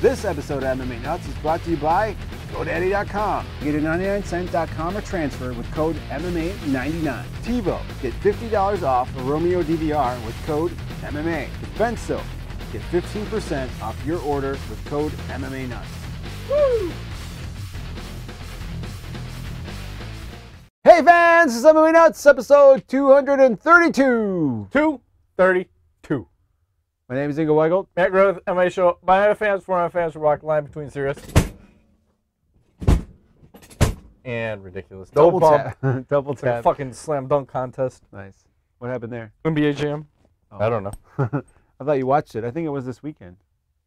This episode of MMA Nuts is brought to you by GoDaddy.com. Get a 99cent.com or transfer with code MMA99. TiVo. Get $50 off a Roamio DVR with code MMA. Benson. Get 15% off your order with code MMA Nuts. Woo! Hey fans, this is MMA Nuts, episode 232. 232. My name is Ingo Weigelt. Matt Groth, MMA show. My fans, for my fans, we're walking line between serious and ridiculous. Double bump. tap. Double It's like a tap. fucking slam dunk contest. Nice. What happened there? NBA Jam. Oh. I don't know. I thought you watched it. I think it was this weekend.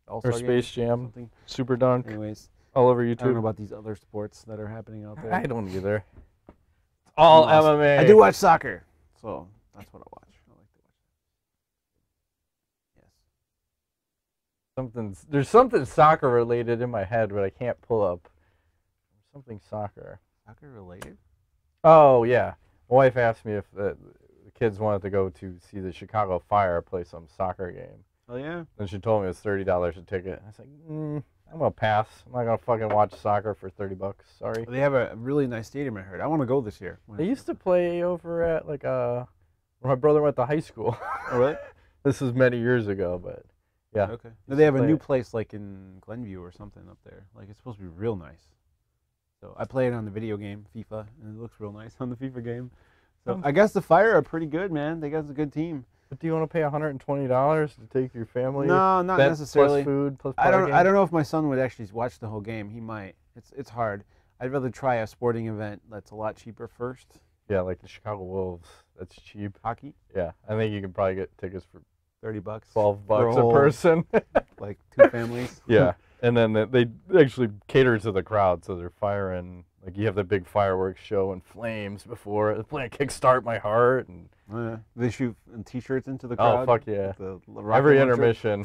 Or Space Jam. Something. Super Dunk. Anyways, All over I don't know YouTube. about these other sports that are happening out there. I don't either. It's all I'm lost. MMA. I do watch soccer, so that's what I watch. I like to watch. Yes. There's something soccer related in my head, but I can't pull up. Something soccer. Soccer related? Oh, yeah. My wife asked me if the kids wanted to go to see the Chicago Fire play some soccer game. Oh yeah. And she told me it was $30 a ticket. I was like, I'm going to pass. I'm not going to fucking watch soccer for $30. Sorry. They have a really nice stadium, I heard. I want to go this year. They used to play over at, like, where my brother went to high school. Oh, really? This was many years ago, but, yeah. Okay. No, they have a new place, like, in Glenview or something up there. Like, it's supposed to be real nice. So, I play it on the video game, FIFA, and it looks real nice on the FIFA game. So, I guess the Fire are pretty good, man. They got a good team. But do you want to pay $120 to take your family? No, not necessarily. Plus food, plus I parking? don't know if my son would actually watch the whole game. He might. It's hard. I'd rather try a sporting event that's a lot cheaper first. Yeah, like the Chicago Wolves. That's cheap. Hockey, Yeah, I think you can probably get tickets for $30, $12 For a a whole- person. like 2 families. Yeah, and then they actually cater to the crowd, so they're firing. Like you have the big fireworks show and flames before they're playing "Kickstart My Heart" and They shoot T-shirts into the crowd. oh fuck yeah! The rocket Every launcher. intermission,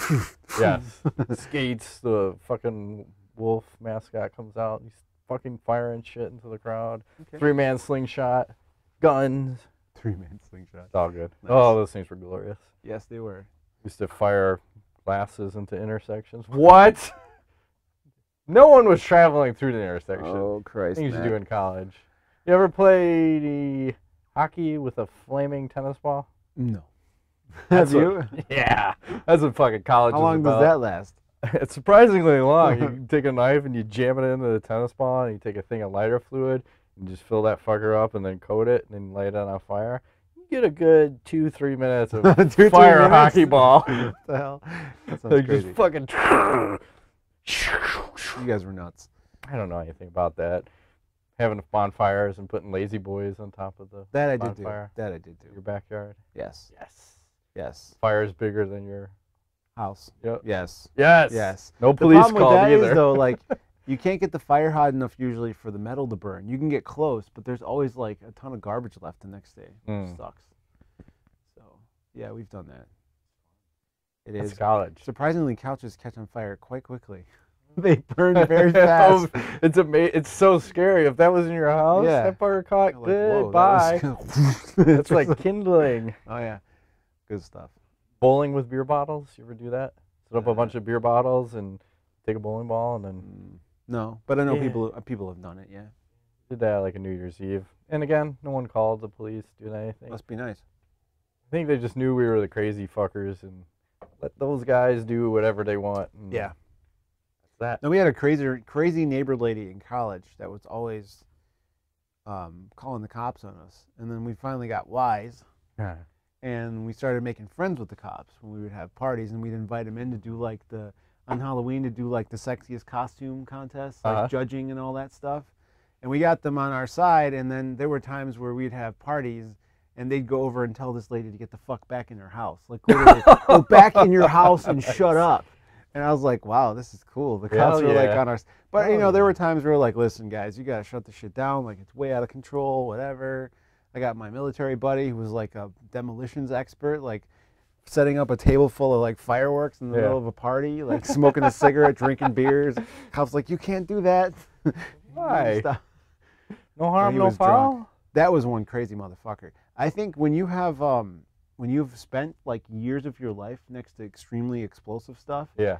yes. Skates, the fucking wolf mascot comes out. He's fucking firing shit into the crowd. Okay. 3-man slingshot, guns. 3-man slingshot. It's all good. Nice. Oh, those things were glorious. Yes, they were. Used to fire glasses into intersections. What? No one was traveling through the intersection. Oh Christ! Things you Matt. do in college. You ever play the hockey with a flaming tennis ball? No. That's Have you? Yeah, that's what fucking college How is long about. does that last? It's surprisingly long. You take a knife and you jam it into the tennis ball, and you take a thing of lighter fluid and just fill that fucker up, and then coat it, and then light it on fire. You get a good 2-3 minutes of 2-3 fire minutes? hockey ball. What the hell? That sounds Like crazy. just fucking. You guys were nuts. I don't know anything about that. Having bonfires and putting lazy boys on top of the That I did do. bonfire. That I did do. Your backyard. Yes. Yes. Yes. Fire's bigger than your House. Yep. Yes. Yes. Yes. No The police problem with called that either. is, though, like, you can't get the fire hot enough usually for the metal to burn. You can get close, but there's always like a ton of garbage left the next day. Which sucks. So yeah, we've done that. It That's is college. surprisingly, couches catch on fire quite quickly. They burn very fast. It's so scary. If that was in your house, Yeah. that fucker caught. You're like, whoa, Goodbye. that was- It's like kindling. Oh yeah, good stuff. Bowling with beer bottles. You ever do that? Set up a Uh, bunch of beer bottles and take a bowling ball and then No, but I know Yeah. people have done it. Yeah, did that like a New Year's Eve. And again, no one called the police, did anything. must be nice. I think they just knew we were the crazy fuckers and let those guys do whatever they want. And Yeah. that's that. No, we had a crazy neighbor lady in college that was always calling the cops on us, and then we finally got wise. Yeah. And we started making friends with the cops when we would have parties, and we'd invite them in to do like on Halloween to do like the sexiest costume contest, like judging and all that stuff. And we got them on our side, and then there were times where we'd have parties, and they'd go over and tell this lady to get the fuck back in her house, like literally, go back in your house and shut up. And I was like, wow, this is cool. The cops Hell were like yeah. on our, but you Hell know, there yeah. were times where we were like, listen, guys, you gotta shut the shit down. Like it's way out of control, whatever. I got my military buddy who was like a demolitions expert, like setting up a table full of like fireworks in the middle of a party, like smoking a cigarette, drinking beers. Cops like, you can't do that. Why? Stop. No harm, he no was foul? drunk. That was one crazy motherfucker. I think when you have when you've spent like years of your life next to extremely explosive stuff, Yeah.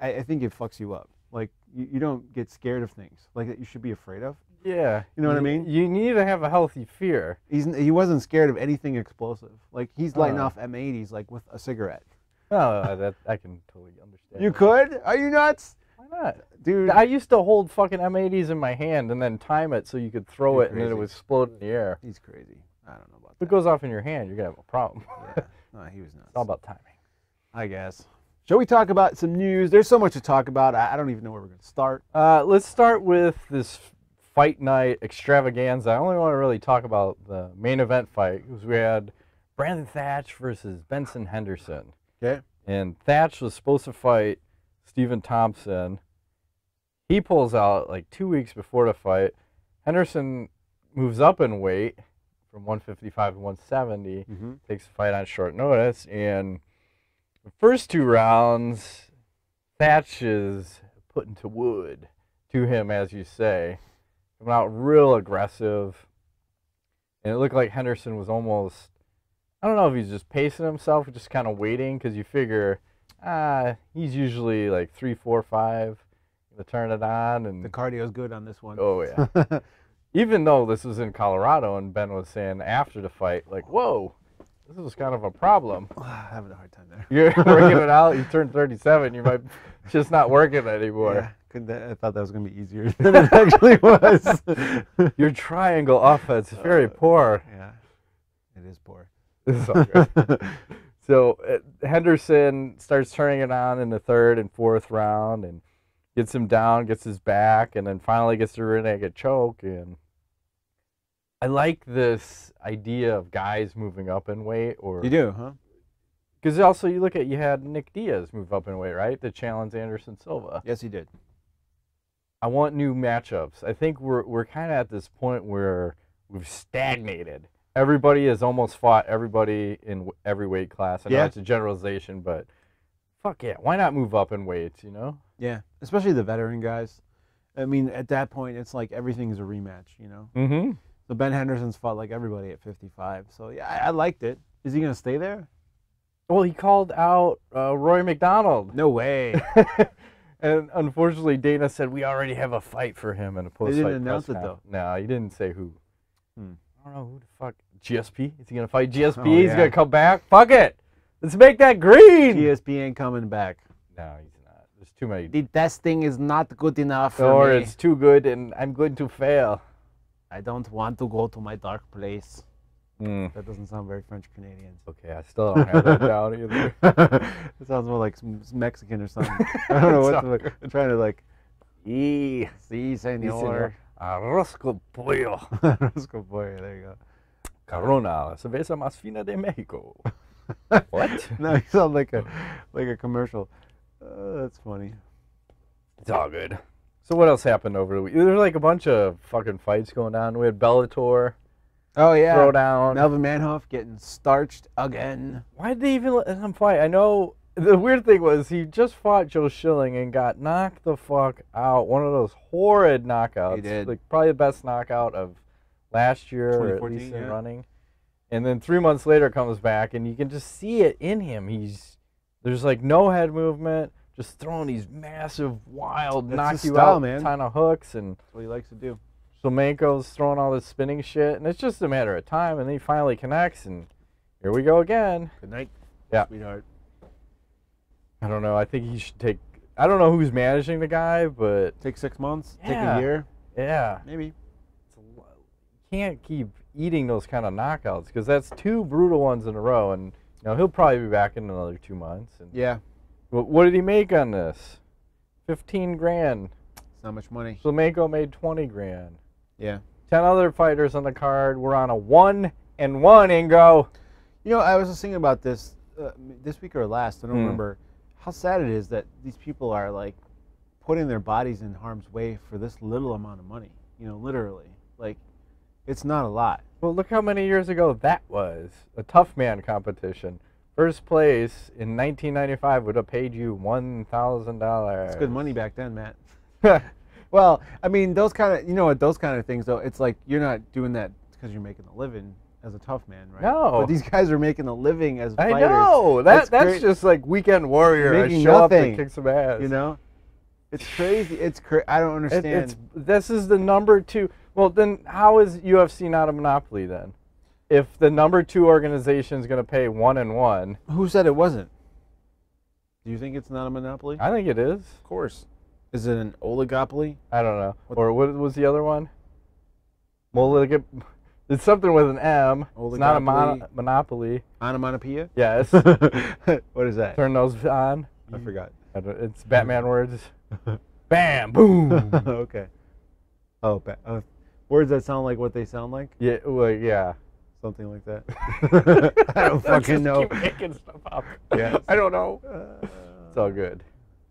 I think it fucks you up. Like you don't get scared of things like that you should be afraid of. Yeah. You know what I mean? You need to have a healthy fear. He wasn't scared of anything explosive. Like he's lighting off M80s like with a cigarette. Oh, that I can totally understand. You could? Are you nuts? Why not? Dude, I used to hold fucking M80s in my hand and then time it so you could throw it and then it would explode in the air. He's crazy. I don't know about If that. it goes off in your hand, you're going to have a problem. Yeah. No, he was nuts. It's all about timing. I guess. Shall we talk about some news? There's so much to talk about. I don't even know where we're going to start. Let's start with this fight night extravaganza. I only want to really talk about the main event fight because we had Brandon Thatch versus Benson Henderson. Okay. And Thatch was supposed to fight Stephen Thompson. He pulls out like 2 weeks before the fight. Henderson moves up in weight from 155 to 170. Takes the fight on short notice. And the first 2 rounds, Thatch is put into wood to him, as you say. Coming out real aggressive. And it looked like Henderson was almost, I don't know if he's just pacing himself, just kind of waiting, because you figure, he's usually like 3, 4, 5 to turn it on. And The cardio's good on this one. oh, yeah. Even though this was in Colorado, and Ben was saying after the fight, like, whoa, this was kind of a problem. Having a hard time there. You're working it out, you turned 37, you might just not working anymore. Yeah, I thought that was going to be easier than it actually was. Your triangle offense is very poor. Yeah, it is poor. It's all good. So Henderson starts turning it on in the 3rd and 4th round and gets him down, gets his back, and then finally gets the rear naked choke. And I like this idea of guys moving up in weight. You do, huh? Because also you had Nick Diaz move up in weight, right? To challenge Anderson Silva. Yes, he did. I want new matchups. I think we're kind of at this point where we've stagnated. Everybody has almost fought everybody in every weight class. I know it's a generalization, but fuck yeah, why not move up in weights, you know? Yeah, especially the veteran guys. I mean, at that point, it's like everything is a rematch, you know? Mm-hmm. So Ben Henderson's fought like everybody at 55. So, yeah, I liked it. Is he going to stay there? Well, he called out Roy McDonald. No way. And unfortunately, Dana said we already have a fight for him in a post-fight They didn't announce it, though. No, he didn't say who. Hmm. I don't know who the fuck. GSP? Is he going to fight GSP? Oh, He's yeah. going to come back? Fuck it. Let's make that green. GSP ain't coming back. No, he's not. There's too many. The testing is not good enough for Or me. it's too good and I'm going to fail. I don't want to go to my dark place. Mm. That doesn't sound very French Canadian. Okay, I still don't have that down either. It sounds more like some Mexican or something. I don't know what to, I'm trying to like. Sí, señor. Arroz con pollo. Roscoe boy, there you go. Corona, la cerveza más fina de México. What? No, you sound like a commercial. That's funny. It's all good. So what else happened over the week? There's like a bunch of fucking fights going on. We had Bellator. Oh yeah. Throwdown. Melvin Manhoef getting starched again. Why did they even let him fight? I know the weird thing was he just fought Joe Schilling and got knocked the fuck out. One of those horrid knockouts. He did. Like probably the best knockout of last year, or at 2014, least in yeah. running. And then 3 months later comes back and you can just see it in him. There's like no head movement, just throwing these massive, wild, That's knock his you style, out man. kind of hooks, and That's what he likes to do. Shlemenko's throwing all this spinning shit, and it's just a matter of time, and then he finally connects, and here we go again. Good night, Yeah. sweetheart. I don't know. I think he should take. I don't know who's managing the guy, but Take 6 months. Yeah. Take a year. yeah, Maybe. you can't keep eating those kind of knockouts because that's 2 brutal ones in a row, and he'll probably be back in another 2 months. And Yeah. what did he make on this? 15 grand. It's not much money. Shlemenko made 20 grand. Yeah. 10 other fighters on the card. We're on a 1-1, Ingo. I was just thinking about this this week or last. I don't remember how sad it is that these people are like putting their bodies in harm's way for this little amount of money. Literally. Like, it's not a lot. Well, look how many years ago that was. A tough man competition. First place in 1995 would have paid you $1,000. It's good money back then, Matt. Well, I mean, those kind of things, though, it's like you're not doing that because you're making a living. as a tough man, right? No. But these guys are making a living as I fighters. know. That's just like weekend warrior. Making I show up nothing, to kick some ass. You know? It's crazy. I don't understand. This is the number 2. Well, then how is UFC not a monopoly then? If the number 2 organization is going to pay 1-1. Who said it wasn't? Do you think it's not a monopoly? I think it is. Of course. Is it an oligopoly? I don't know. Or what was the other one? It's something with an M. It's not a monopoly. Onomatopoeia? Yes. What is that? Turn those on. I forgot. It's Batman words. Bam, boom. Okay. Oh, words that sound like what they sound like? Yeah, well, yeah. Something like that. I don't fucking know. Keep making stuff up. Yeah. I don't know. It's all good.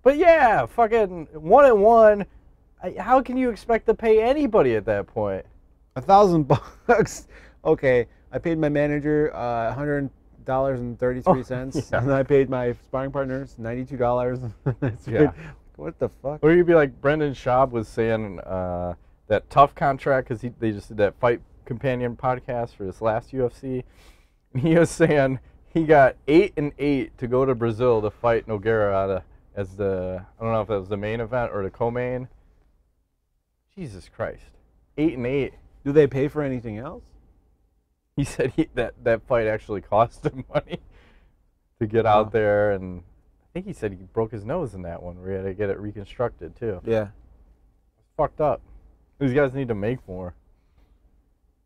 But yeah, fucking 1-1. How can you expect to pay anybody at that point? $1,000. Okay, I paid my manager $100.33, and I paid my sparring partners $92. Yeah. What the fuck? Or you'd be like Brendan Schaub was saying that tough contract because they just did that Fight Companion podcast for his last UFC. And he was saying he got 8-8 to go to Brazil to fight Nogueira as I don't know if that was the main event or the co-main. Jesus Christ, 8-8. Do they pay for anything else? He said that fight actually cost him money to get out there, and I think he said he broke his nose in that one where he had to get it reconstructed too. Yeah. It's fucked up. These guys need to make more.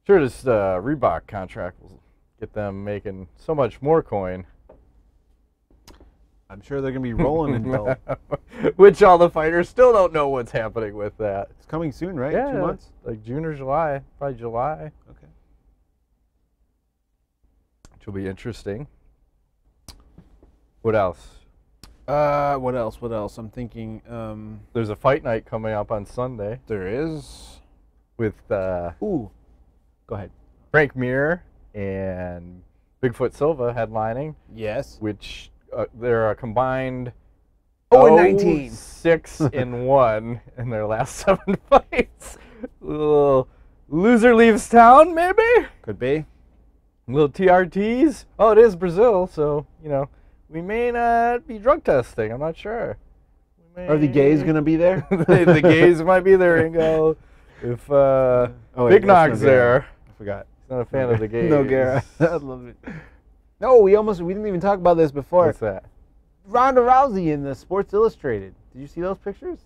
Sure, this Reebok contract will get them making so much more coin. I'm sure they're going to be rolling in dough. Which all the fighters still don't know what's happening with that. It's coming soon, right? Yeah, 2 months? like June or July. Probably July. Okay. Which will be interesting. What else? What else? I'm thinking. There's a fight night coming up on Sunday. There is. With Ooh. Go ahead. Frank Mir and Bigfoot Silva headlining. Yes. Which they're a combined 0-19. 6-1 in their last 7 fights. Little loser leaves town, maybe? Could be. Little TRTs. Oh, it is Brazil, so, we may not be drug testing. I'm not sure. Are the gays going to be there? The gays might be there, Ingo. If Big Nog's there. I forgot. He's not a fan of the gays. Nogueira. I love it. No, we didn't even talk about this before. What's that? Ronda Rousey in the Sports Illustrated. Did you see those pictures?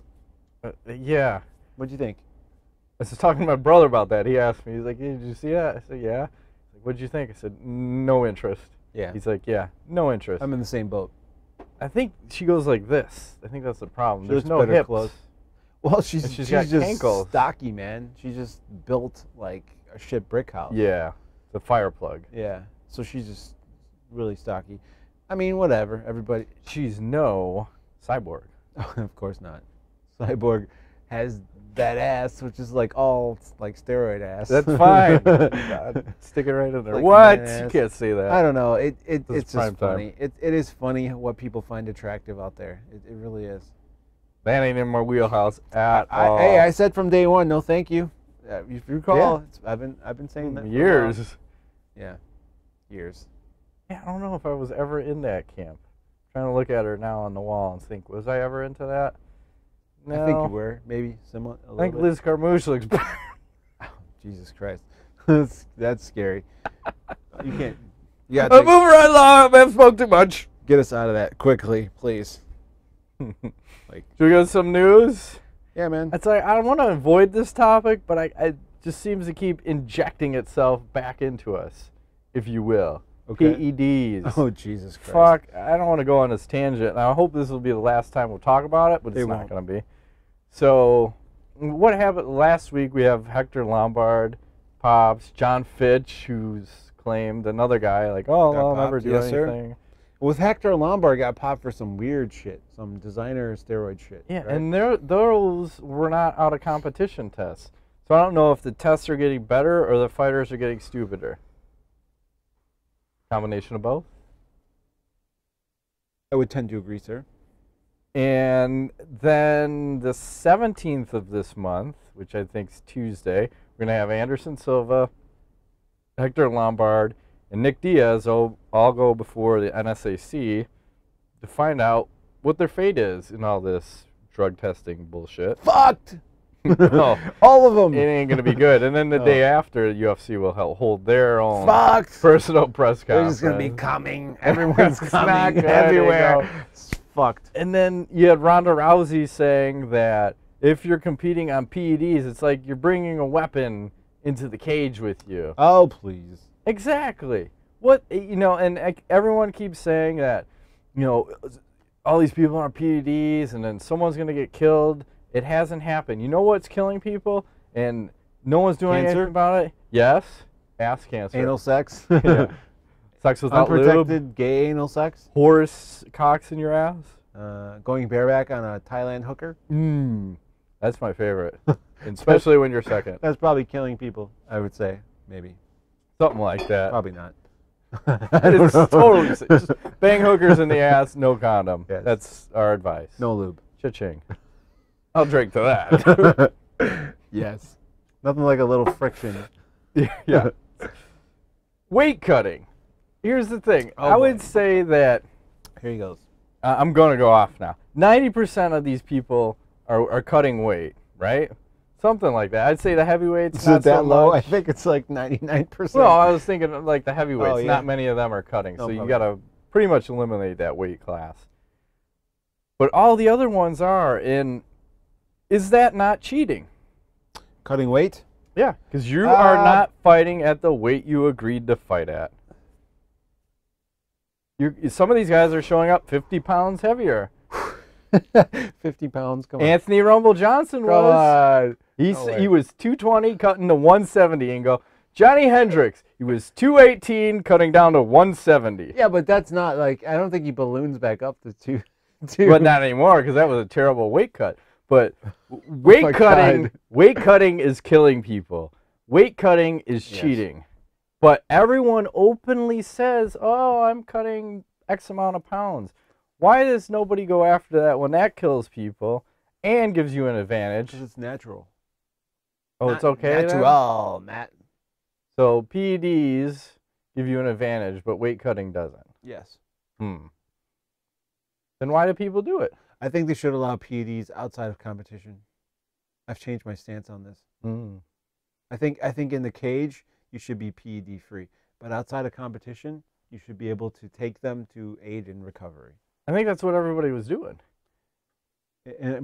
Yeah. What'd you think? I was just talking to my brother about that. He asked me, he's like, hey, did you see that? I said, yeah. He's like, what'd you think? I said, no interest. Yeah. He's like, yeah, no interest. I'm in the same boat. I think she goes like this. I think that's the problem. There's no better hips. Close. Well, she's got just ankles. stocky, man. She's just built like a shit brick house. Yeah. The fire plug. Yeah. So she's just really stocky. I mean, whatever. Everybody. She's no cyborg. Of course not. Cyborg has that ass, which is like all like steroid ass. That's fine. God, stick it right in there. Like what? You can't say that. I don't know. It's just funny. It is funny what people find attractive out there. It really is. That ain't in my wheelhouse at all. Hey, I said from day one, no, thank you. If you recall, I've been saying that years. For a while. Yeah, years. Yeah, I don't know if I was ever in that camp. I'm trying to look at her now on the wall and think, was I ever into that? No. I think you were, maybe somewhat. I think Liz Carmouche looks better. Oh, Jesus Christ, that's scary. You can't. You gotta move right along. I've smoked too much. Get us out of that quickly, please. Should we go to some news? Yeah, man. It's like I want to avoid this topic, but it just seems to keep injecting itself back into us, if you will. Okay. PEDs. Oh, Jesus Christ. Fuck, I don't want to go on this tangent. And I hope this will be the last time we'll talk about it, but it's not going to be. So, what happened last week? We have Hector Lombard, Pops, John Fitch, who's claimed another guy, like, oh, I'll never do anything. Sir. With Hector Lombard got popped for some weird shit, some designer steroid shit. Yeah, right? and those were not out of competition tests. So I don't know if the tests are getting better or the fighters are getting stupider. Combination of both? I would tend to agree, sir. And then the 17th of this month, which I think is Tuesday, we're going to have Anderson Silva Hector Lombard, and Nick Diaz all go before the NSAC to find out what their fate is in all this drug testing bullshit. Fucked! No, all of them. It ain't going to be good. And then the day after, the UFC will hold their own personal press conference. They're just going to be coming. Everyone's coming everywhere. It's fucked. And then you had Ronda Rousey saying that if you're competing on PEDs, it's like you're bringing a weapon into the cage with you. Oh, please. Exactly. What, you know, and everyone keeps saying that, you know, all these people are on PEDs and then someone's going to get killed. It hasn't happened. You know what's killing people? And no one's doing anything about it? Yes. Ass cancer. Anal sex. Yeah. Sex without unprotected lube. Gay anal sex. Horse cocks in your ass. Going bareback on a Thailand hooker. That's my favorite. Especially when you're second. That's probably killing people, I would say. Maybe. Something like that. Probably not. It's totally just bang hookers in the ass, no condom. Yes. That's our advice. No lube. Cha-ching. I'll drink to that. Yes. Nothing like a little friction. Yeah. Weight cutting. Here's the thing. I would say that... Here he goes. I'm going to go off now. 90% of these people are cutting weight, right? Something like that. I'd say the heavyweights. Is it that low? I think it's like 99%. Well, I was thinking of like the heavyweights. Oh, yeah. Not many of them are cutting, No so you problem. got to pretty much eliminate that weight class. But all the other ones are. And is that not cheating? Cutting weight? Yeah, because you are not fighting at the weight you agreed to fight at. Some of these guys are showing up 50 pounds heavier. 50 pounds, come on. Anthony Rumble Johnson was. He was 220 cutting to 170 and go. Johnny Hendricks, he was 218 cutting down to 170. Yeah, but that's not like, I don't think he balloons back up to 2. But not anymore because that was a terrible weight cut. But weight cutting is killing people. Weight cutting is cheating. But everyone openly says, oh, I'm cutting X amount of pounds. Why does nobody go after that when that kills people and gives you an advantage? Because it's natural. Oh, it's okay Natural, Matt. So PEDs give you an advantage, but weight cutting doesn't. Yes. Then why do people do it? I think they should allow PEDs outside of competition. I've changed my stance on this. I think in the cage you should be PED free, but outside of competition you should be able to take them to aid in recovery. I think that's what everybody was doing.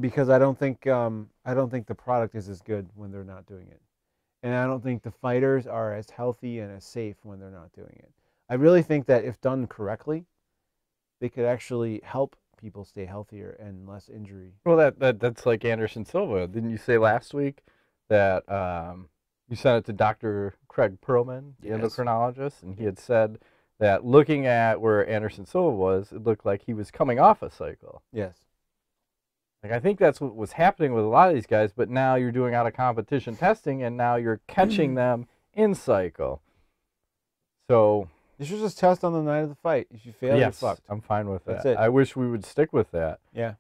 Because I don't think the product is as good when they're not doing it, and I don't think the fighters are as healthy and as safe when they're not doing it. I really think that if done correctly, they could actually help people stay healthier and less injury. Well, that's like Anderson Silva. Didn't you say last week that you sent it to Dr. Craig Perlman, the endocrinologist, and he had said that looking at where Anderson Silva was, it looked like he was coming off a cycle. Yes. Like, I think that's what was happening with a lot of these guys, but now you're doing out of competition testing, and now you're catching them in cycle. So you should just test on the night of the fight. If you fail, you're fucked. I'm fine with that. That's it. I wish we would stick with that. Yeah.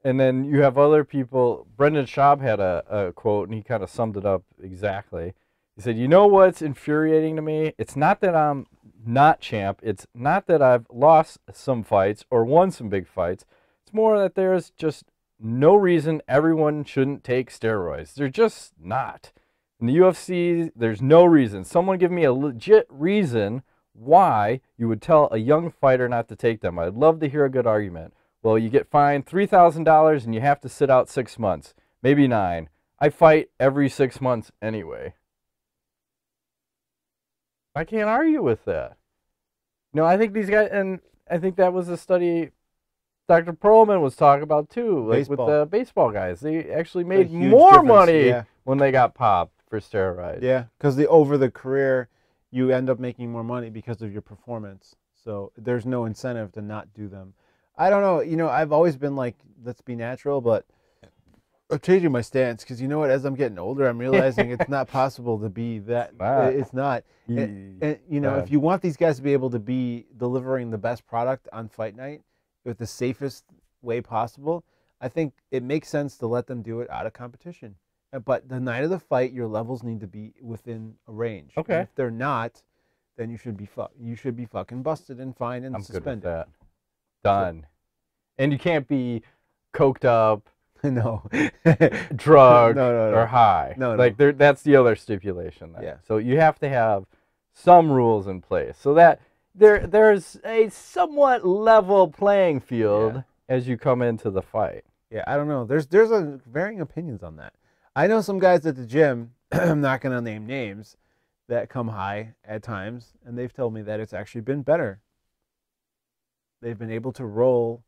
And then you have other people. Brendan Schaub had a quote, and he kind of summed it up exactly. He said, you know what's infuriating to me? It's not that I'm not champ. It's not that I've lost some fights or won some big fights. It's more that there's just no reason everyone shouldn't take steroids. They're just not. In the UFC, there's no reason. Someone give me a legit reason why you would tell a young fighter not to take them. I'd love to hear a good argument. Well, you get fined $3,000 and you have to sit out 6 months, maybe 9. I fight every 6 months anyway. I can't argue with that. You know, I think these guys, and I think that was a study Dr. Perlman was talking about too, like with the baseball guys. They actually made more money when they got popped for steroids. Yeah, because over the career, you end up making more money because of your performance. So there's no incentive to not do them. I don't know. You know, I've always been like, let's be natural, but I'm changing my stance because you know what? As I'm getting older, I'm realizing it's not possible to be that. It's not. And you know, if you want these guys to be able to be delivering the best product on fight night with the safest way possible, I think it makes sense to let them do it out of competition. But the night of the fight, your levels need to be within a range. Okay. And if they're not, then you should be fucking busted and fined and suspended. Good with that. Done. And you can't be coked up, No. drugged, No. or high. No. Like that's the other stipulation there. Yeah. So you have to have some rules in place so that there's a somewhat level playing field as you come into the fight. Yeah, I don't know. There's varying opinions on that. I know some guys at the gym, I'm not going to name names, that come high at times, and they've told me that it's actually been better. They've been able to roll,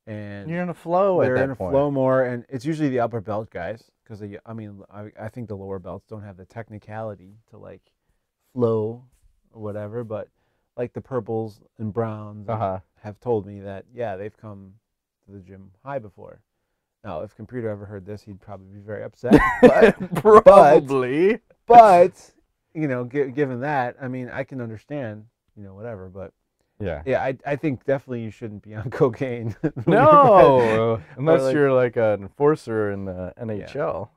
and you're in a flow at that point. They're in a flow more, and it's usually the upper belt guys, because I think the lower belts don't have the technicality to like flow or whatever, but like the purples and browns have told me that they've come to the gym high before. Now, if Computer ever heard this, he'd probably be very upset. But, probably. But you know, given that, I mean, I can understand, you know, whatever. But yeah, I think definitely you shouldn't be on cocaine. No, unless you're like an enforcer in the NHL.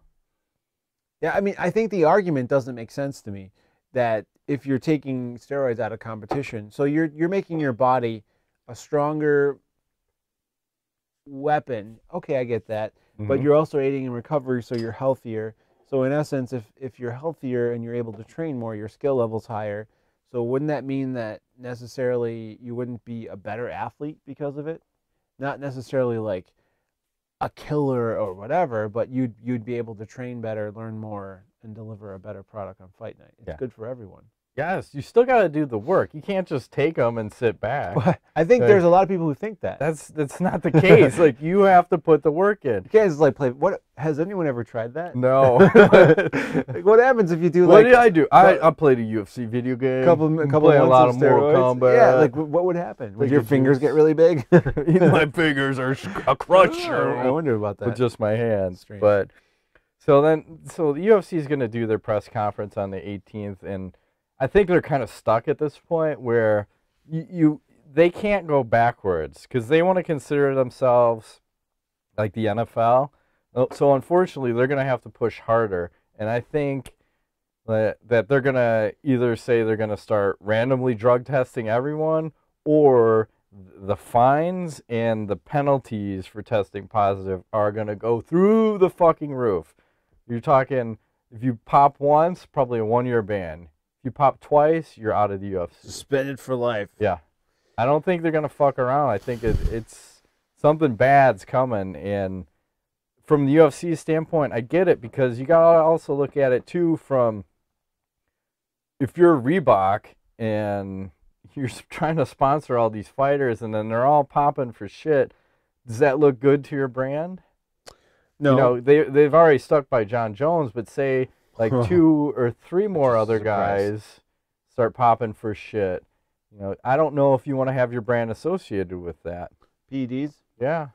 Yeah, I mean, I think the argument doesn't make sense to me that if you're taking steroids out of competition, so you're making your body a stronger weapon. Okay, I get that. But you're also aiding in recovery, so you're healthier. So in essence, if you're healthier and you're able to train more, your skill level's higher. So wouldn't that mean that necessarily you wouldn't be a better athlete because of it? Not necessarily like a killer or whatever, but you'd be able to train better, learn more, and deliver a better product on fight night. It's good for everyone. Yes, you still got to do the work. You can't just take them and sit back. But I think there's a lot of people who think that. That's not the case. Like, you have to put the work in. You can't just like play. What has anyone ever tried that? No. Like, what happens if you do like? What did I do? I played a UFC video game. Couple play a lot of Mortal Kombat. Yeah, like what would happen? Would your fingers get really big? My fingers are a crusher. I wonder about that. With just my hands. Strange. But so the UFC is going to do their press conference on the 18th, and I think they're kind of stuck at this point where they can't go backwards because they want to consider themselves like the NFL. So unfortunately, they're going to have to push harder. And I think that they're going to either say they're going to start randomly drug testing everyone, or the fines and the penalties for testing positive are going to go through the fucking roof. You're talking, if you pop once, probably a 1-year ban. You pop twice, you're out of the UFC. Suspended for life. Yeah. I don't think they're going to fuck around. I think it's something bad's coming. And from the UFC standpoint, I get it, because you got to also look at it, too, from if you're Reebok and you're trying to sponsor all these fighters and then they're all popping for shit, does that look good to your brand? No. You know, they've already stuck by John Jones, but say like 2 or 3 more other guys start popping for shit. You know, I don't know if you want to have your brand associated with that. PEDs? Yeah.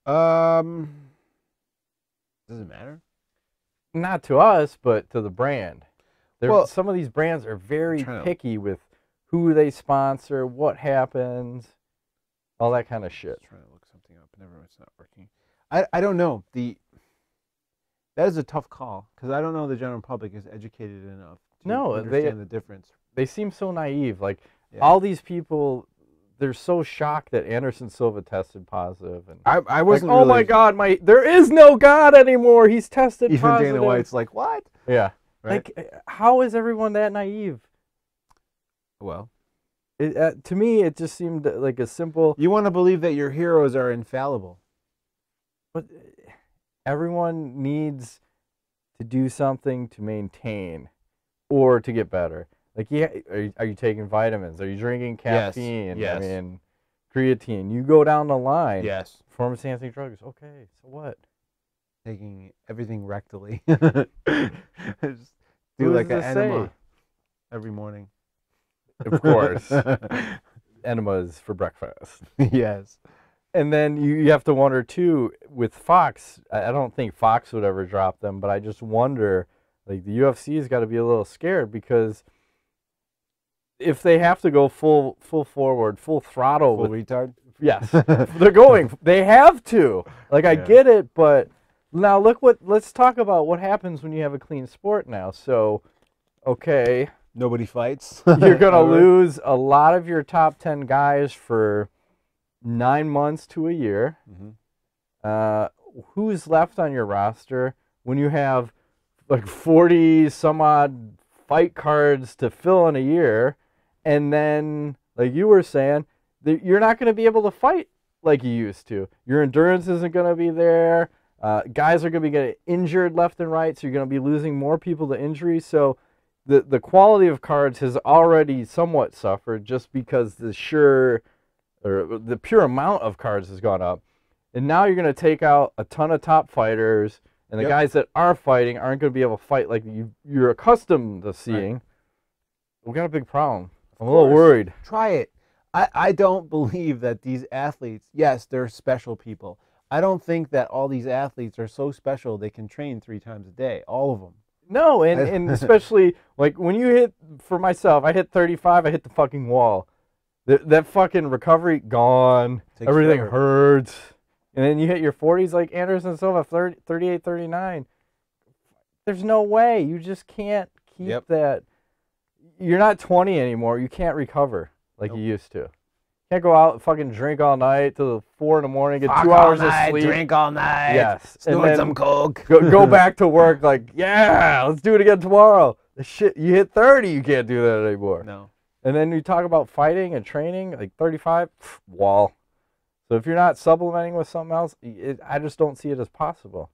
Does it matter? Not to us, but to the brand. Well, some of these brands are very picky with who they sponsor, what happens, all that kind of shit. Trying to look something up. Never, it's not working. I don't know. That is a tough call, because I don't know the general public is educated enough to understand the difference. They seem so naive. Like, all these people, they're so shocked that Anderson Silva tested positive. And I wasn't like, oh my God, there is no God anymore. He's tested positive. Even Dana White's like, what? Yeah. Right? Like, how is everyone that naive? Well, to me, it just seemed like a simple... You want to believe that your heroes are infallible. But everyone needs to do something to maintain or to get better. Like, are you taking vitamins? Are you drinking caffeine? Yes. I mean, creatine. You go down the line. Yes. Performance-enhancing drugs. Okay, so what? Taking everything rectally. Just do like an enema every morning. Of course. Enemas for breakfast. Yes. And then you have to wonder, too, with Fox, I don't think Fox would ever drop them, but I just wonder, like, the UFC's got to be a little scared, because if they have to go full forward, full throttle. Full retard? Yes. They have to. Like, I get it, but Now let's talk about what happens when you have a clean sport now. So, okay, Nobody fights. you're going to lose a lot of your top 10 guys for 9 months to a year. Who's left on your roster when you have like 40 some odd fight cards to fill in a year? And then, like you were saying, you're not going to be able to fight like you used to. Your endurance isn't going to be there. Guys are going to be getting injured left and right, so you're going to be losing more people to injury. So the quality of cards has already somewhat suffered just because the pure amount of cards has gone up. And now you're going to take out a ton of top fighters, and the guys that are fighting aren't going to be able to fight like you're accustomed to seeing. Right. We got a big problem. I'm a little worried. Try it. I don't believe that these athletes, yes, they're special people. I don't think that all these athletes are so special they can train 3 times a day, all of them. No, and especially, like, when you hit, for myself, I hit 35, I hit the fucking wall. That fucking recovery, gone. Everything hurts. And then you hit your 40s like Anderson Silva, 38, 39. There's no way. You just can't keep that. You're not 20 anymore. You can't recover like you used to. You can't go out and fucking drink all night till 4 in the morning, get 2 hours of sleep. Drink all night. Yes. Snort some coke. Go back to work like, yeah, let's do it again tomorrow. The shit, you hit 30, you can't do that anymore. No. And then you talk about fighting and training, like 35, wall. So if you're not supplementing with something else, I just don't see it as possible,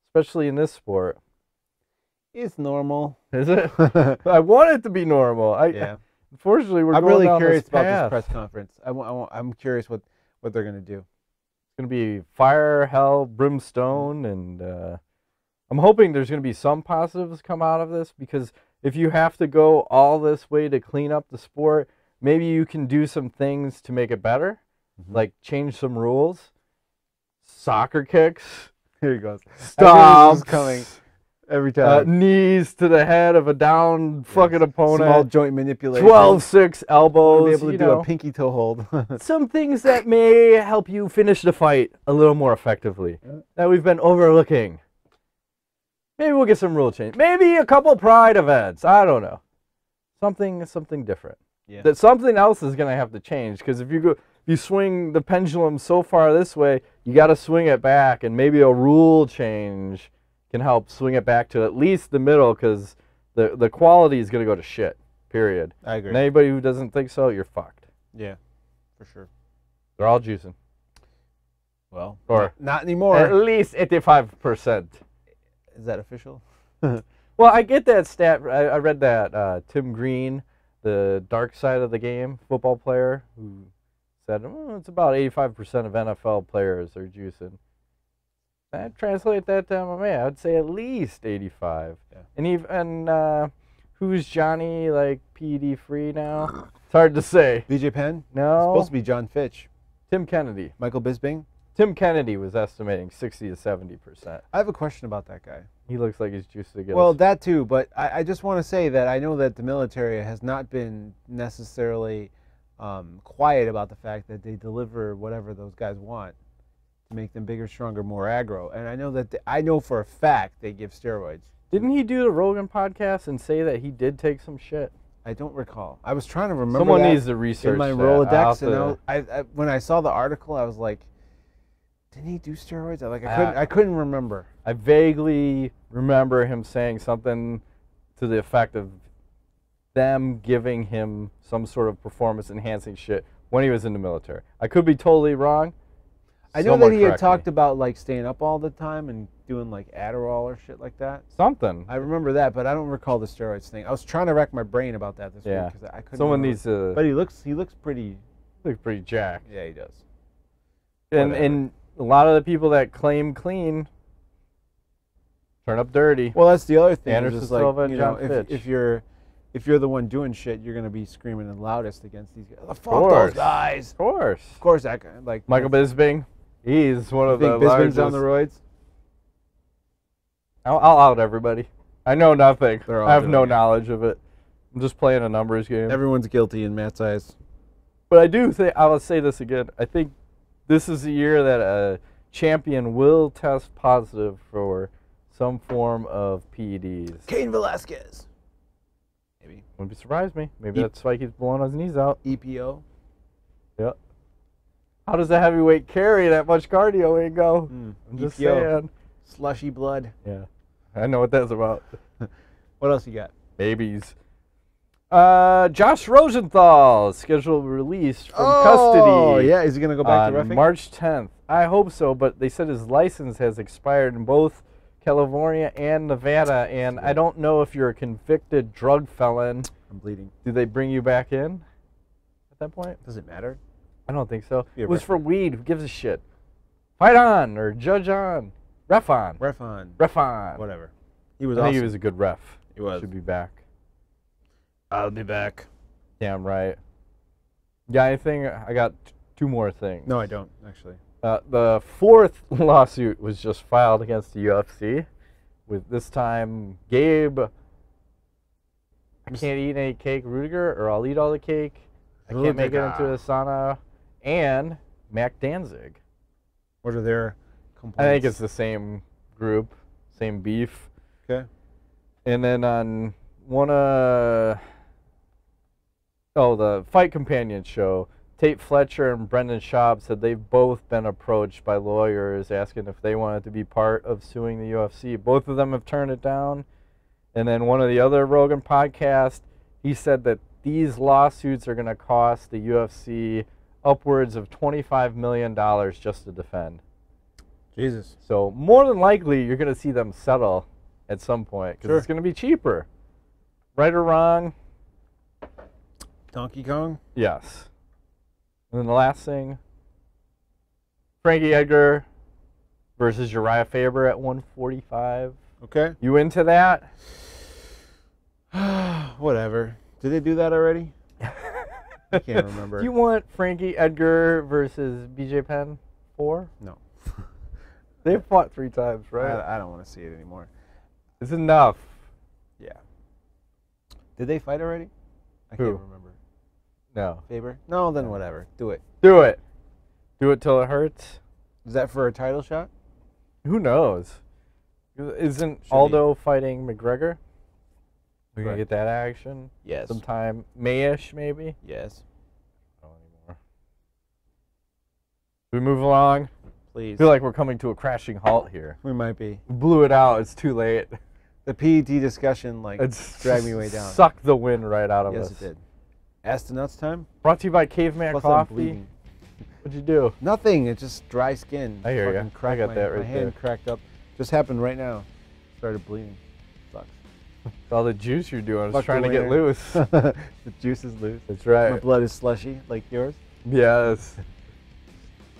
especially in this sport. It's normal. Is it? I want it to be normal. Unfortunately, I'm really down curious this about path. this press conference. I'm curious what they're going to do. It's going to be fire, hell, brimstone, and I'm hoping there's going to be some positives come out of this, because if you have to go all this way to clean up the sport, maybe you can do some things to make it better, like change some rules. Soccer kicks. Here he goes. Stomps. Coming. Every time. Knees to the head of a down fucking opponent. Small joint manipulation. 12-6 elbows. Be able to do a pinky toe hold. Some things that may help you finish the fight a little more effectively that we've been overlooking. Maybe we'll get some rule change. Maybe a couple pride events. I don't know. Something different. Yeah. That something else is going to have to change, because if you swing the pendulum so far this way, you got to swing it back, and maybe a rule change can help swing it back to at least the middle, because the quality is going to go to shit, period. I agree. And anybody who doesn't think so, you're fucked. Yeah, for sure. They're all juicing. Well, or not anymore. At least 85%. Is that official? Well, I get that stat. I read that Tim Green, the dark side of the game football player, who said it's about 85% of NFL players are juicing. I translate that to MMA. I'd say at least 85. Yeah. And even who's Johnny, like, PED free now? It's hard to say. BJ Penn? No. It's supposed to be John Fitch. Tim Kennedy. Michael Bisping? Tim Kennedy was estimating 60 to 70%. I have a question about that guy. He looks like he's juiced to get Well, that too, but I just want to say that I know that the military has not been necessarily quiet about the fact that they deliver whatever those guys want to make them bigger, stronger, more aggro. And I know that I know for a fact they give steroids. Didn't he do the Rogan podcast and say that he did take some shit? I don't recall. I was trying to remember. Someone needs to research in my Rolodex, and when I saw the article, I was like, "Didn't he do steroids?" I couldn't remember. I vaguely remember him saying something to the effect of them giving him some sort of performance-enhancing shit when he was in the military. I could be totally wrong. I know that he had talked about, like, staying up all the time and doing, like, Adderall or shit like that. Something. I remember that, but I don't recall the steroids thing. I was trying to rack my brain about that this week because I couldn't. Someone needs to. But he looks pretty. Looks pretty jacked. Yeah, he does. And a lot of the people that claim clean turn up dirty. Well, that's the other thing. Anderson Silva and John Fitch. If you're the one doing shit, you're gonna be screaming the loudest against these guys. Fuck those guys. Of course. Of course, that guy, like Michael Bisping. He's one of the largest. Bisping's on the roids. I'll out everybody. I know nothing. I have no it. knowledge of it. I'm just playing a numbers game. Everyone's guilty in Matt's eyes. But I do think, I will say this again, I think this is the year that champion will test positive for some form of PEDs. Cain Velasquez. Maybe. Wouldn't surprise me. Maybe that's why he's blowing his knees out. EPO. Yep. How does a heavyweight carry that much cardio ain't go? I'm just saying. Slushy blood. Yeah. I know what that's about. What else you got? Babies. Josh Rosenthal scheduled release from custody. Oh, yeah. Is he going to go back to reffing? March 10th. I hope so, but they said his license has expired in both California and Nevada, and I don't know if you're a convicted drug felon. I'm bleeding. Do they bring you back in at that point? Does it matter? I don't think so. It was for weed. Who gives a shit? Fight on or judge on. Ref on. Ref on. Ref on. Whatever. He was I awesome. think he was a good ref. He was. Should be back. I'll be back. Damn right. Got anything? I got two more things. No, I don't, actually. The fourth lawsuit was just filed against the UFC, with this time Gabe, I can't eat any cake, Rudiger, or I'll eat all the cake. I can't make it into the sauna, and Mac Danzig. What are their complaints? I think it's the same group, same beef. Okay. And then on one the Fight Companion show, Tate Fletcher and Brendan Schaub said they've both been approached by lawyers asking if they wanted to be part of suing the UFC. Both of them have turned it down. And then one of the other Rogan podcasts, he said that these lawsuits are going to cost the UFC upwards of $25 million just to defend. Jesus. So more than likely, you're going to see them settle at some point because Sure. it's going to be cheaper. Right or wrong? Donkey Kong? Yes. And then the last thing, Frankie Edgar versus Urijah Faber at 145. Okay. You into that? Whatever. Did they do that already? I can't remember. You want Frankie Edgar versus BJ Penn 4? No. They've fought 3 times, right? I don't want to see it anymore. It's enough. Yeah. Did they fight already? I Who? can't remember. No. Faber? No, then whatever. Do it. Do it. Do it till it hurts. Is that for a title shot? Who knows? Isn't Aldo fighting McGregor? We're going to get that action? Yes. Sometime May-ish, maybe? Yes. I don't anymore. We move along. Please. I feel like we're coming to a crashing halt here. We might be. We blew it out. It's too late. The PET discussion, It's dragged me way down. Sucked the wind right out of us. Yes, it did. Ask the Nuts time? Brought to you by Caveman Plus I'm Coffee. bleeding. What'd you do? Nothing. It's just dry skin. I hear ya. Fucking cracked I got that right my hand there. cracked up. Just happened right now. Started bleeding. Sucks. All the juice you're doing is Fuck trying the to get winner. loose. The juice is loose. That's right. My blood is slushy like yours. Yes.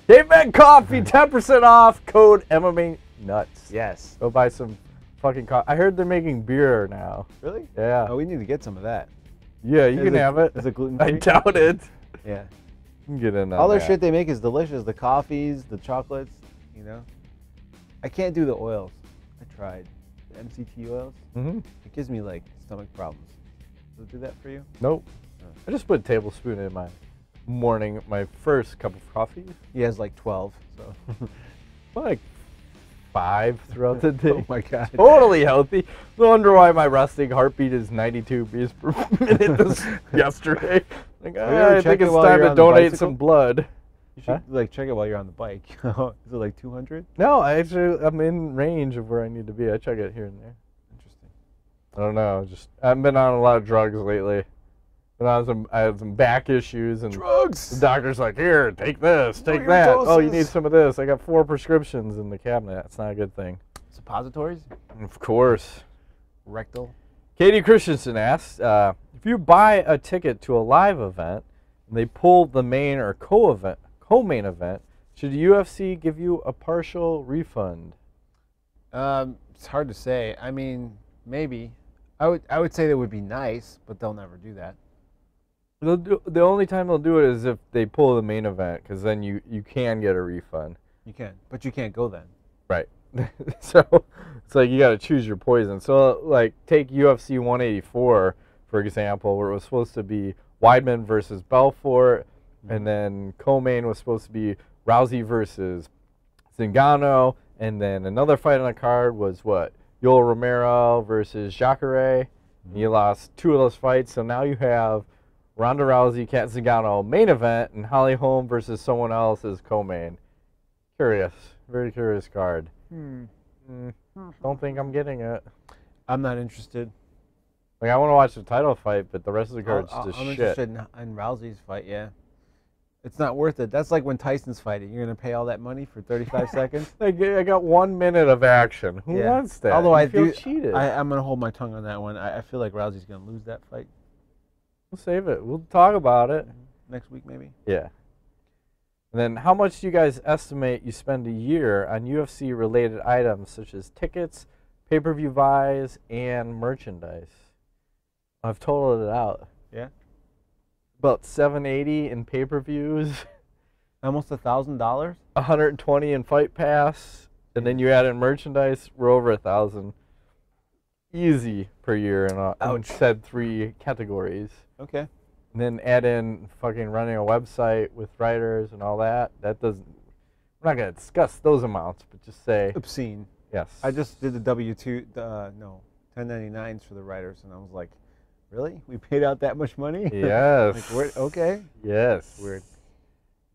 Caveman Coffee, 10% off. Code MMA Nuts. Yes. Go buy some fucking coffee. I heard they're making beer now. Really? Yeah. Oh, we need to get some of that. Yeah, you can have it. Is it gluten-free? I doubt it. Yeah. You can get in on All their that. shit they make is delicious. The coffees, the chocolates, you know. I can't do the oils. I tried. The MCT oils. Mm-hmm. It gives me stomach problems. Does it do that for you? Nope. Oh. I just put a tablespoon in my morning, my first cup of coffee. He has 12, so. Like 5 throughout the day. Oh my god. Totally healthy. No wonder why my resting heartbeat is 92 beats per minute yesterday. I think checked it's it while time you're to on the donate bicycle? some blood. You should check it while you're on the bike. Is it 200? No, I'm in range of where I need to be. I check it here and there. Interesting. I don't know. I haven't been on a lot of drugs lately. I had some back issues, and Drugs. the doctor's like, "Here, take this, take your that. Oh, you doses." need some of this." I got 4 prescriptions in the cabinet. That's not a good thing. Suppositories? Of course. Rectal? Katie Christensen asks, if you buy a ticket to a live event and they pull the main or co-main event, should the UFC give you a partial refund? It's hard to say. I mean, maybe. I would say that would be nice, but they'll never do that. The only time they'll do it is if they pull the main event, because then you can get a refund. You can, but you can't go then. Right. So it's like you got to choose your poison. So take UFC 184, for example, where it was supposed to be Weidman versus Belfort, and then co-main was supposed to be Rousey versus Zingano, and then another fight on the card was what? Yoel Romero versus Jacare. You lost 2 of those fights, so now you have Ronda Rousey, Kat Zingano main event, and Holly Holm versus someone else as co-main. Curious, very curious card. Don't think I'm getting it. I'm not interested. Like, I want to watch the title fight, but the rest of the card's just I'm shit. interested in Rousey's fight. Yeah, it's not worth it. That's like when Tyson's fighting. You're gonna pay all that money for 35 seconds. Like, I got 1 minute of action. Who wants that? Although I feel cheated. I'm gonna hold my tongue on that one. I feel like Rousey's gonna lose that fight. We'll save it. We'll talk about it next week, maybe. Yeah. And then, how much do you guys estimate you spend a year on UFC-related items such as tickets, pay-per-view buys, and merchandise? I've totaled it out. Yeah. About $780 in pay-per-views. Almost $1,000. $120 in Fight Pass, and then you add in merchandise. We're over $1,000 easy per year in said 3 categories. Okay. And then add in fucking running a website with writers and all that. That doesn't. We're not gonna discuss those amounts, but just say obscene. Yes. I just did the W-2, 1099s for the writers, and I was like, really? We paid out that much money? Yes. Like, okay. Yes. Weird.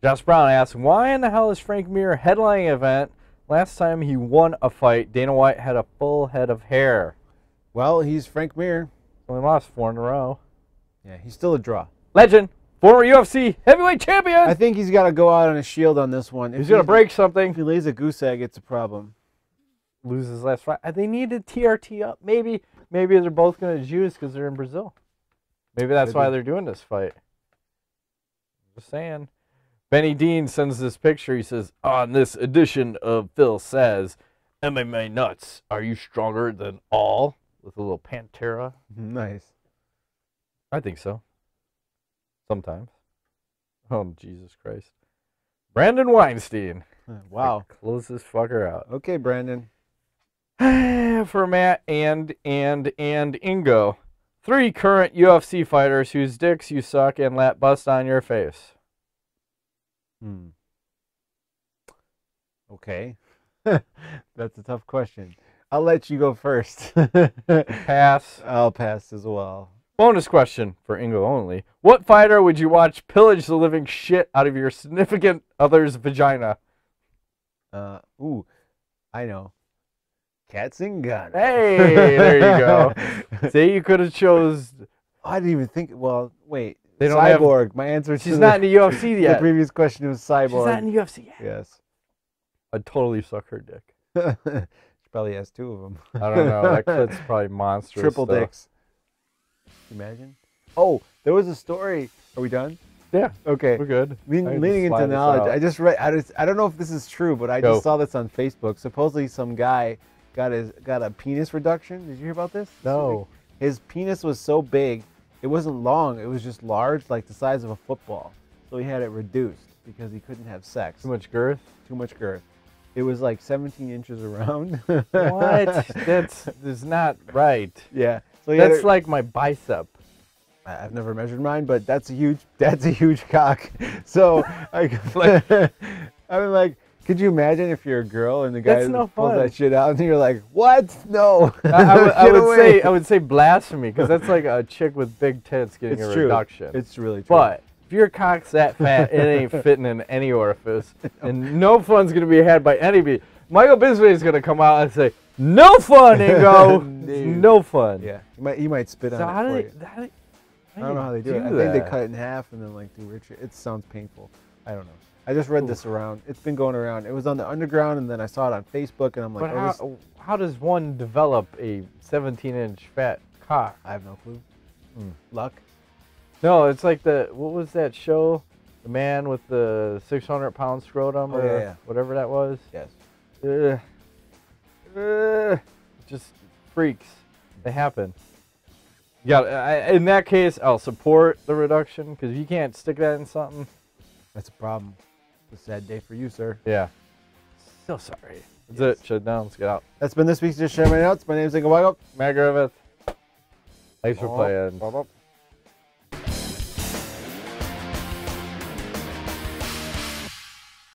Josh Brown asks, why in the hell is Frank Mir headlining an event? Last time he won a fight, Dana White had a full head of hair. Well, he's Frank Mir. Only lost 4 in a row. Yeah, he's still a draw. Legend. Former UFC heavyweight champion. I think he's got to go out on a shield on this one. He's going to break something. If he lays a goose egg, it's a problem. Loses last fight. They needed TRT up. Maybe they're both going to juice because they're in Brazil. Maybe that's why they're doing this fight. Just saying. Benny Dean sends this picture. He says, on this edition of Phil Says, MMA Nuts, are you stronger than all? With a little Pantera. Nice. I think so. Sometimes. Oh, Jesus Christ. Brandon Weinstein. Wow. Close this fucker out. Okay, Brandon. For Matt and Ingo. 3 current UFC fighters whose dicks you suck and let bust on your face. Okay. That's a tough question. I'll let you go first. Pass. I'll pass as well. Bonus question for Ingo only. What fighter would you watch pillage the living shit out of your significant other's vagina? Ooh, I know. Kat Zingano. Hey, there you go. Say you could have chose. I didn't even think. Well, wait. They don't Cyborg. Have, my answer. She's not in the UFC yet. The previous question was Cyborg. She's not in the UFC yet. Yes. I'd totally suck her dick. She probably has 2 of them. I don't know. That clip's probably monstrous. Triple dicks. Imagine. Oh, there was a story. Are we done? Yeah. Okay. We're good. Leaning into knowledge. I just read. I don't know if this is true, but I just saw this on Facebook. Supposedly, some guy got a penis reduction. Did you hear about this? No. His penis was so big, it wasn't long. It was just large, like the size of a football. So he had it reduced because he couldn't have sex. Too much girth. Too much girth. It was like 17 inches around. What? That's not right. Yeah. So that's like my bicep. I've never measured mine, but that's a huge cock. So I mean, like, could you imagine if you're a girl and the guy pulls that shit out and you're like, what? No. I would say blasphemy because that's like a chick with big tits getting a reduction. It's really true. But if your cock's that fat, it ain't fitting in any orifice, and no fun's gonna be had by anybody. Michael Bisping is gonna come out and say, "No fun, Ingo. No fun." Yeah, he might spit on it for you. I don't know how they do it. I think they cut it in half and then like do Richard. It sounds painful. I don't know. I just read this around. It's been going around. It was on the underground and then I saw it on Facebook and I'm like, but how does one develop a 17-inch fat cock? I have no clue. Luck. No, it's like what was that show? The man with the 600-pound scrotum or whatever that was? Yes. Just freaks. They happen. Yeah, in that case, I'll support the reduction because you can't stick that in something. That's a problem. It's a sad day for you, sir. Yeah. So sorry. That's it. Shut down. Let's get out. That's been this week's Just Share My Notes. My name is Edgar. Matt Griffith. Thanks for playing.